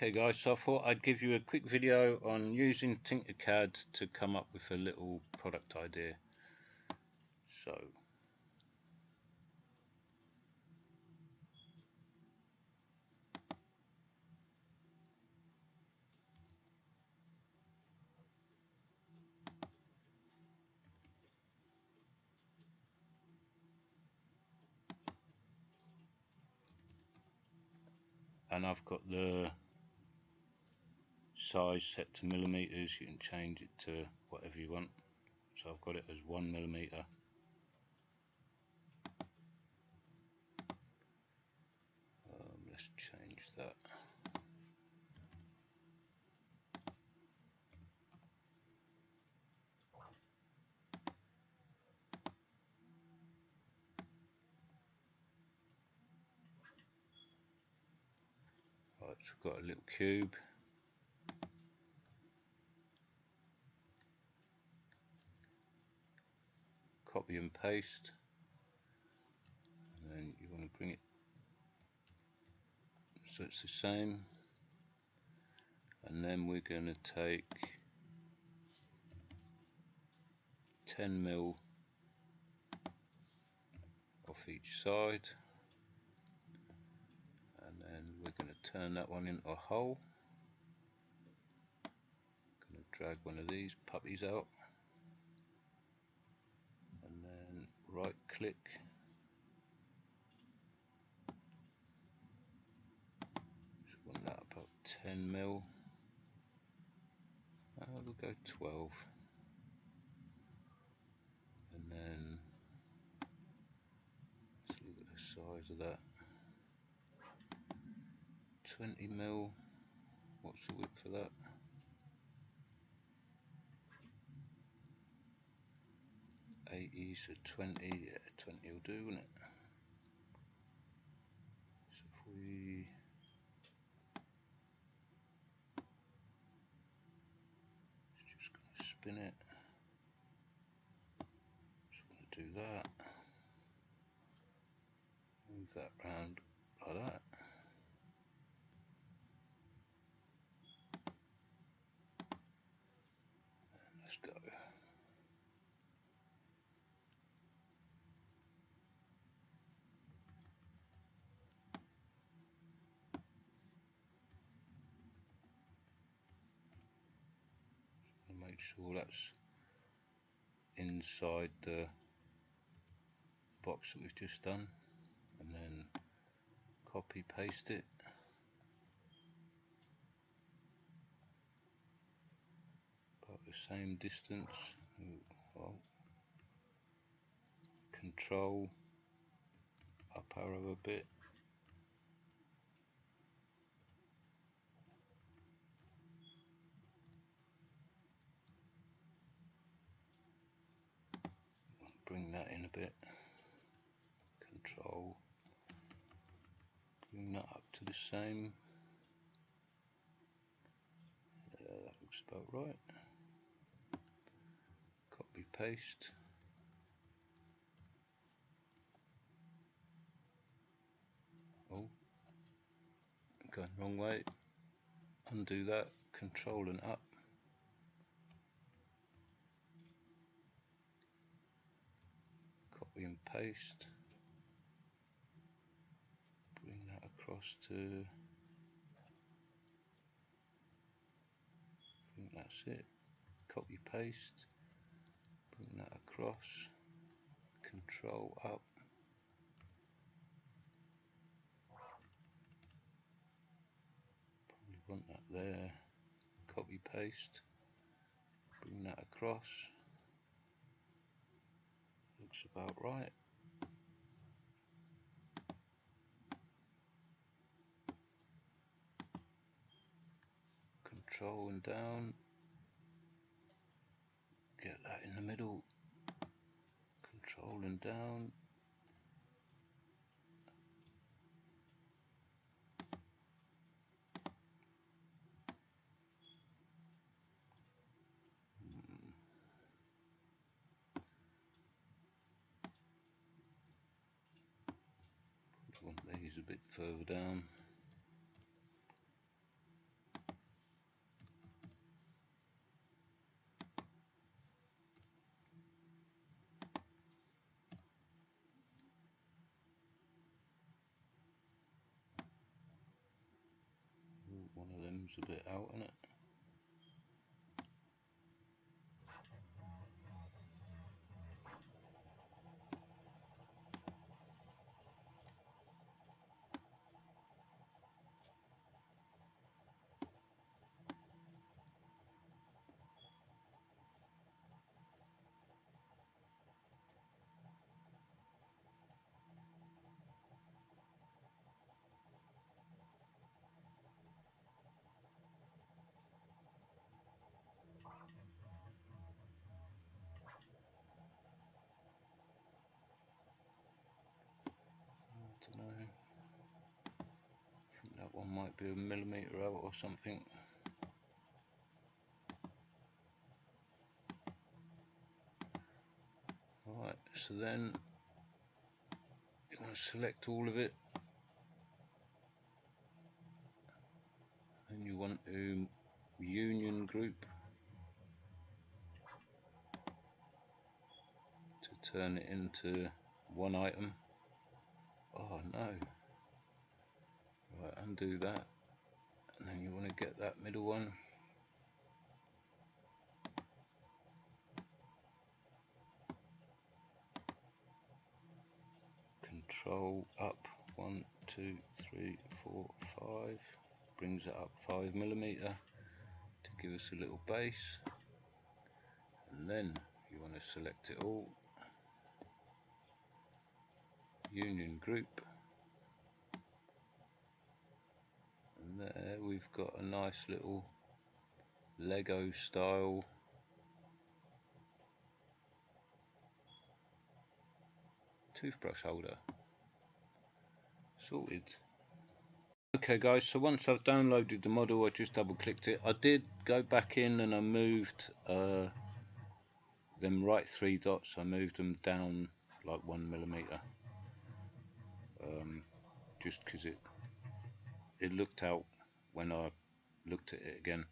Okay guys, so I thought I'd give you a quick video on using Tinkercad to come up with a little product idea. So and I've got the size set to millimeters. You can change it to whatever you want. So I've got it as 1 millimeter. Let's change that. Right, so I've got a little cube. Copy and paste, and then you want to bring it so it's the same, and then we're going to take 10mm off each side, and then we're going to turn that one into a hole. Going to drag one of these puppies out, and then right click, just want that about 10mm. We'll go 12, and then let's look at the size of that. 20mm. What's the width for that? 80, so 20. Yeah, 20 will do, won't it? So if we just going to spin it, just going to do that. Move that round like that. And let's go. Make sure that's inside the box that we've just done, and then copy paste it. About the same distance. Well, control up arrow a bit. Bring that in a bit. Control. Bring that up to the same. That looks about right. Copy paste. Oh, going the wrong way. Undo that. Control and up. Copy and paste. Bring that across to. I think that's it. Copy paste. Bring that across. Control up. Probably want that there. Copy paste. Bring that across. Looks about right. Control and down. Get that in the middle. Control and down. Want these a bit further down. One of them's a bit out, isn't it? I don't know. I think that one might be a millimetre out or something. Right, so then you want to select all of it, and you want to union group to turn it into one item. Oh no. Right, undo that, and then you want to get that middle one. Control up, 1, 2, 3, 4, 5, brings it up 5mm to give us a little base, and then you want to select it all, union group, and there we've got a nice little Lego style toothbrush holder sorted. Okay guys, so once I've downloaded the model, I just double clicked it. I did go back in and I moved them right 3 dots, I moved them down like 1mm, just because it looked out when I looked at it again.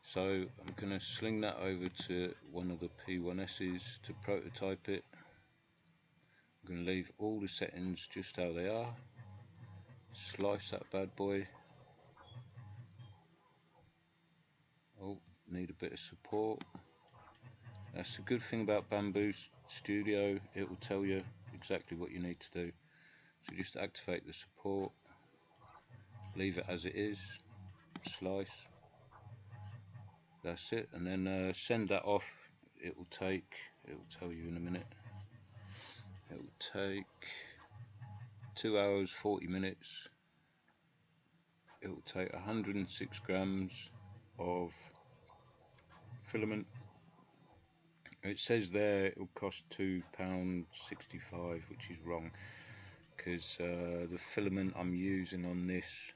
So I'm going to sling that over to one of the P1S's to prototype it. I'm going to leave all the settings just how they are, slice that bad boy. Oh, need a bit of support. That's the good thing about Bambu Studio, it will tell you exactly what you need to do. So just activate the support, leave it as it is, slice, that's it, and then send that off. It will tell you in a minute, it will take 2 hours 40 minutes. It will take 106 grams of filament. It says there it will cost £2.65, which is wrong, because the filament I'm using on this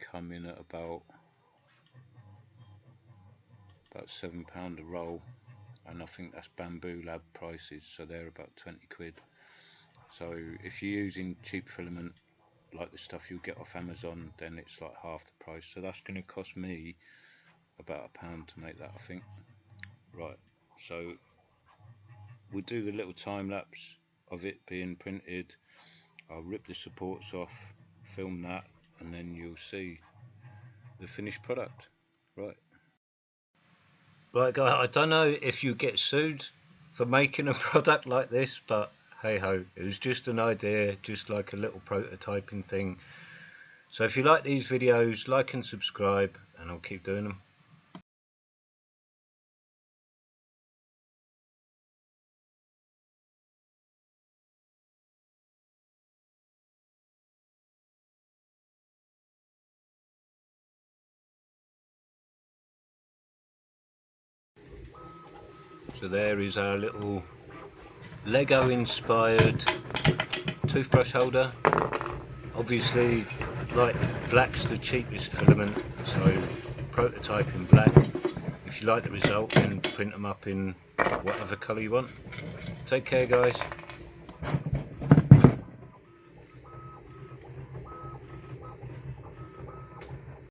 come in at about £7 a roll, and I think that's Bambu Lab prices, so they're about 20 quid. So if you're using cheap filament like the stuff you'll get off Amazon, then it's like half the price, so that's going to cost me about £1 to make that, I think. Right, so we'll do the little time lapse of it being printed. I'll rip the supports off, film that, and then you'll see the finished product. Right guys, I don't know if you get sued for making a product like this, but hey ho, it was just an idea, just like a little prototyping thing. So if you like these videos, like and subscribe, and I'll keep doing them. So there is our little Lego inspired toothbrush holder. Obviously, like, black's the cheapest filament, so prototype in black. If you like the result, then print them up in whatever colour you want. Take care guys.